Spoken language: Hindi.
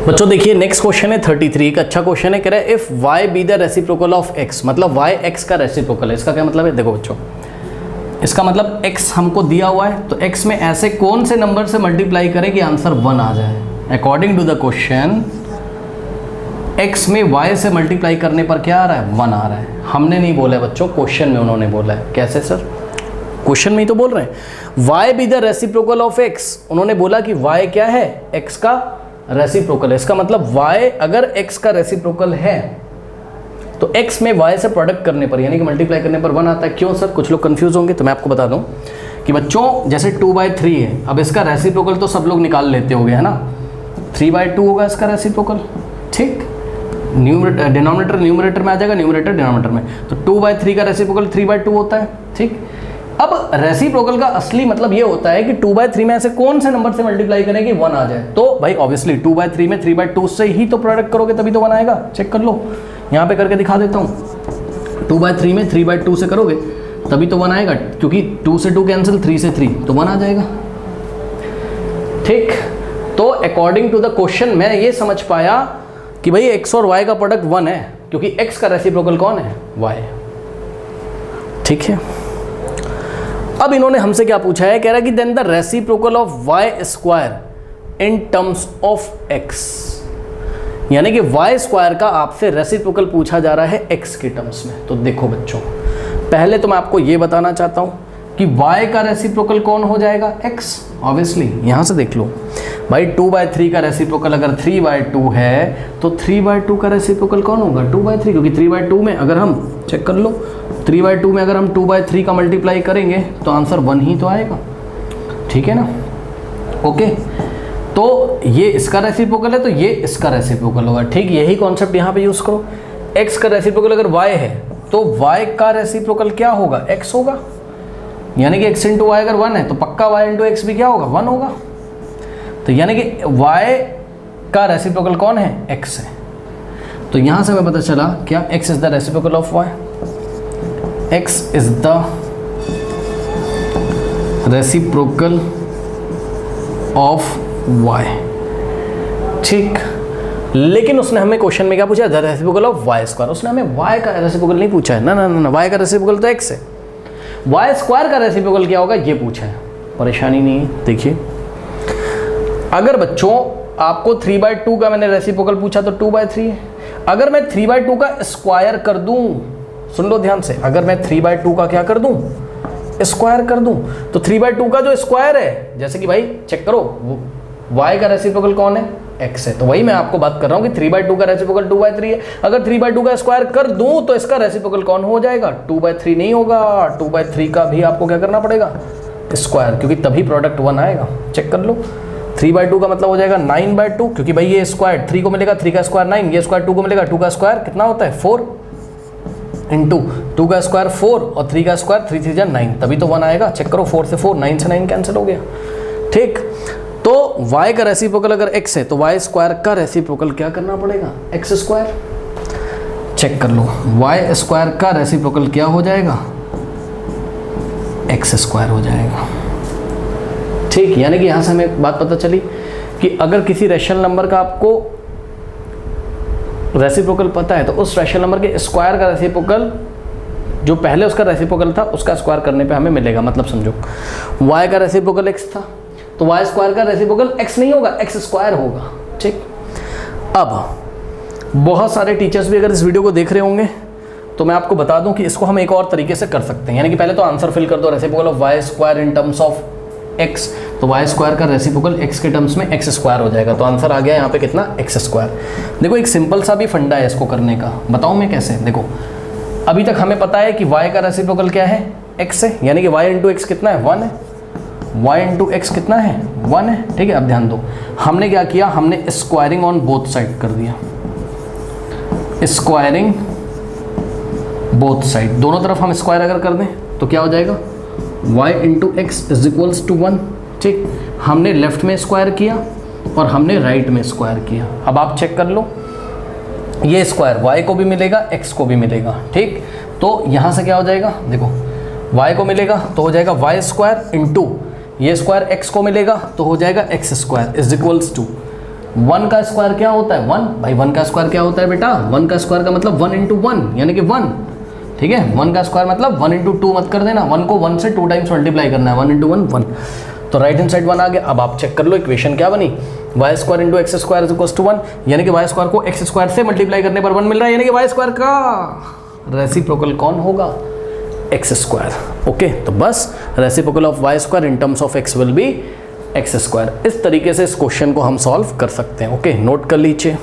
बच्चों देखिए नेक्स्ट क्वेश्चन है 33, एक अच्छा क्वेश्चन है। कह रहा है if y be the reciprocal of x, मतलब y x का रेसिप्रोकल है। इसका क्या मतलब है? देखो बच्चों, इसका मतलब x हमको दिया हुआ है, तो x में ऐसे कौन से नंबर से मल्टीप्लाई करें कि आंसर 1 आ जाए। According to the question x में y से मल्टीप्लाई करने पर क्या आ रहा है? 1 आ रहा है। हमने नहीं बोला है बच्चों, क्वेश्चन में उन्होंने बोला है। कैसे सर? क्वेश्चन में ही तो बोल रहे हैं y be the reciprocal of x। उन्होंने बोला कि y क्या है? x का रेसिप्रोकल है। इसका मतलब y अगर x का रेसिप्रोकल है तो x में y से प्रोडक्ट करने पर यानी कि मल्टीप्लाई करने पर 1 आता है। क्यों सर? कुछ लोग कंफ्यूज होंगे, तो मैं आपको बता दूं कि बच्चों जैसे 2/3 है, अब इसका रेसिप्रोकल तो सब लोग निकाल लेते होंगे, है ना। 3/2 होगा इसका रेसिप्रोकल, ठीक। डिनोमिनेटर न्यूमरेटर में आ जाएगा, न्यूमरेटर डिनोमिनेटर में, तो 2/3 का रेसिप्रोकल 3/2 होता है, ठीक। अब रेसिप्रोकल का असली मतलब ये होता है कि 2/3 में ऐसे कौन से नंबर से मल्टीप्लाई करें कि 1 आ जाए। तो भाई ऑब्वियसली 2/3 में 3/2 से ही तो प्रोडक्ट करोगे तभी तो 1 आएगा। चेक कर लो, यहाँ पे करके दिखा देता हूँ। 2/3 में 3/2 से करोगे तभी तो 1 आएगा, क्योंकि 2 से 2 कैंसिल, 3 से 3, तो 1 आ जाएगा, ठीक। तो अकॉर्डिंग टू द क्वेश्चन मैं ये समझ पाया कि भाई x और y का प्रोडक्ट 1 है, क्योंकि x का रेसिप्रोकल कौन है? y, ठीक है। अब इन्होंने हमसे क्या पूछा है? कह रहा है कि then the reciprocal of y square in terms of x, यानी कि y स्क्वायर का आपसे रेसिप्रोकल पूछा जा रहा है x के टर्म्स में। तो देखो बच्चों, पहले तो मैं आपको ये बताना चाहता हूं कि y का रेसिप्रोकल कौन हो जाएगा? x। ऑब्वियसली यहां से देख लो भाई, 2/3 का रेसिप्रोकल अगर 3/2 है तो 3/2 का रेसिप्रोकल कौन होगा? 2/3, क्योंकि 3/2 में अगर हम चेक कर लो, 3/2 में अगर हम 2/3 का मल्टीप्लाई करेंगे तो आंसर 1 ही तो आएगा, ठीक है ना। ओके, तो ये इसका रेसिप्रोकल है तो ये इसका रेसिप्रोकल होगा, ठीक। यही कॉन्सेप्ट यहाँ पे यूज़ करो। x का रेसिप्रोकल अगर y है तो y का रेसिप्रोकल क्या होगा? x होगा, यानी कि x इंटू वाई अगर 1 है तो पक्का y इंटू एक्स भी क्या होगा? 1 होगा। तो यानी कि y का रेसिप्रोकल कौन है? x है। तो यहाँ से हमें पता चला क्या? x is the reciprocal of y, x is the reciprocal of y, ठीक। लेकिन उसने हमें क्वेश्चन में क्या पूछा? The reciprocal of y square. उसने हमें y का रेसिप्रोकल नहीं पूछा है, ना ना ना, y का रेसिप्रोकल तो x है। y स्क्वायर का रेसिप्रोकल क्या होगा ये पूछा है, परेशानी नहीं है। देखिए, अगर बच्चों आपको 3/2 का मैंने रेसिप्रोकल पूछा तो 2/3 है। अगर मैं 3/2 का स्क्वायर कर दूं, सुन लो ध्यान से, अगर मैं 3/2 का क्या कर दूं? स्क्वायर कर दूं, तो 3/2 का जो स्क्वायर है, जैसे कि भाई चेक करो, y का रेसिप्रोकल कौन है? x है। तो वही मैं आपको बात कर रहा हूं कि 3/2 का रेसिप्रोकल 2/3 है। अगर 3/2 का स्क्वायर कर दूं तो इसका रेसिप्रोकल कौन हो जाएगा? 2/3 नहीं होगा, 2/3 का भी आपको क्या करना पड़ेगा? स्क्वायर, क्योंकि तभी प्रोडक्ट 1 आएगा। चेक कर लो, 3/2 का मतलब हो जाएगा 9/2, क्योंकि भाई ये स्क्वायर 3 को मिलेगा, 3 का स्क्वायर 9, ये स्क्वायर 2 को मिलेगा, 2 का स्क्वायर कितना होता है? 4 इंटू 2 का स्क्वायर 4 और 3 का स्क्वायर 3 3 9, तभी तो 1 आएगा। चेक करो, 4 से 4, 9 से 9 कैंसिल हो गया, ठीक। तो y का रेसिप्रोकल अगर x है तो y स्क्वायर का रेसिप्रोकल क्या करना पड़ेगा? x square. चेक कर लो, y स्क्वायर का रेसिप्रोकल क्या हो जाएगा? x स्क्वायर हो जाएगा, ठीक। यानी कि यहां से हमें एक बात पता चली कि अगर किसी रेशनल नंबर का आपको रेसिप्रोकल पता है तो उस रेशनल नंबर के स्क्वायर का रेसिप्रोकल जो पहले उसका रेसिप्रोकल था उसका स्क्वायर करने पे हमें मिलेगा। मतलब समझो y का रेसिप्रोकल x था तो y स्क्वायर का रेसिप्रोकल x नहीं होगा, x स्क्वायर होगा, ठीक। अब बहुत सारे टीचर्स भी अगर इस वीडियो को देख रहे होंगे तो मैं आपको बता दूं कि इसको हम एक और तरीके से कर सकते हैं। यानी कि पहले तो आंसर फिल कर दो, reciprocal of y square in terms of x, तो y स्क्वायर का रेसिप्रोकल x के टर्म्स में x स्क्वायर हो जाएगा। तो आंसर आ गया यहाँ पे कितना? x square. देखो एक सिंपल सा भी फंडा है इसको करने का, बताऊँ मैं कैसे। देखो अभी तक हमें पता है कि y का रेसिप्रोकल क्या है? x है, यानी कि y इंटू एक्स कितना है? 1 है। y इंटू एक्स कितना है? 1 है, ठीक है। अब ध्यान दो, हमने क्या किया? हमने स्क्वायरिंग ऑन बोथ साइड कर दिया, स्क्वायरिंग बोथ साइड, दोनों तरफ हम स्क्वायर अगर कर दें तो क्या हो जाएगा? y into X is equals to 1, ठीक। हमने लेफ्ट में स्क्वायर किया और हमने राइट में स्क्वायर किया। अब आप चेक कर लो, ये स्क्वायर y को भी मिलेगा, x को भी मिलेगा, ठीक। तो यहाँ से क्या हो जाएगा? देखो y को मिलेगा तो हो जाएगा y स्क्वायर इंटू ये स्क्वायर x को मिलेगा तो हो जाएगा x square is equals to 1 का स्क्वायर क्या होता है 1, भाई 1 का स्क्वायर क्या होता है बेटा, 1 का स्क्वायर का मतलब 1 इंटू 1 यानी कि 1, ठीक है। 1 का स्क्वायर मतलब 1 इंटू 2 मत कर देना, 1 को 1 से 2 टाइम्स मल्टीप्लाई करना है, 1 इंटू 1 1। तो राइट हैंड साइड 1 आ गया। अब आप चेक कर लो इक्वेशन क्या बनी, Y square into X square is equal to 1, यानी कि वाई स्क्वायर को एक्स स्क्वायर से मल्टीप्लाई करने पर 1 मिल रहा है, यानी कि वाई स्क्वायर का रेसिप्रोकल कौन होगा, एक्स स्क्वायर। ओके, तो बस reciprocal of Y square in terms of X will be X square. इस तरीके से इस क्वेश्चन को हम सॉल्व कर सकते हैं। ओके, नोट कर लीजिए।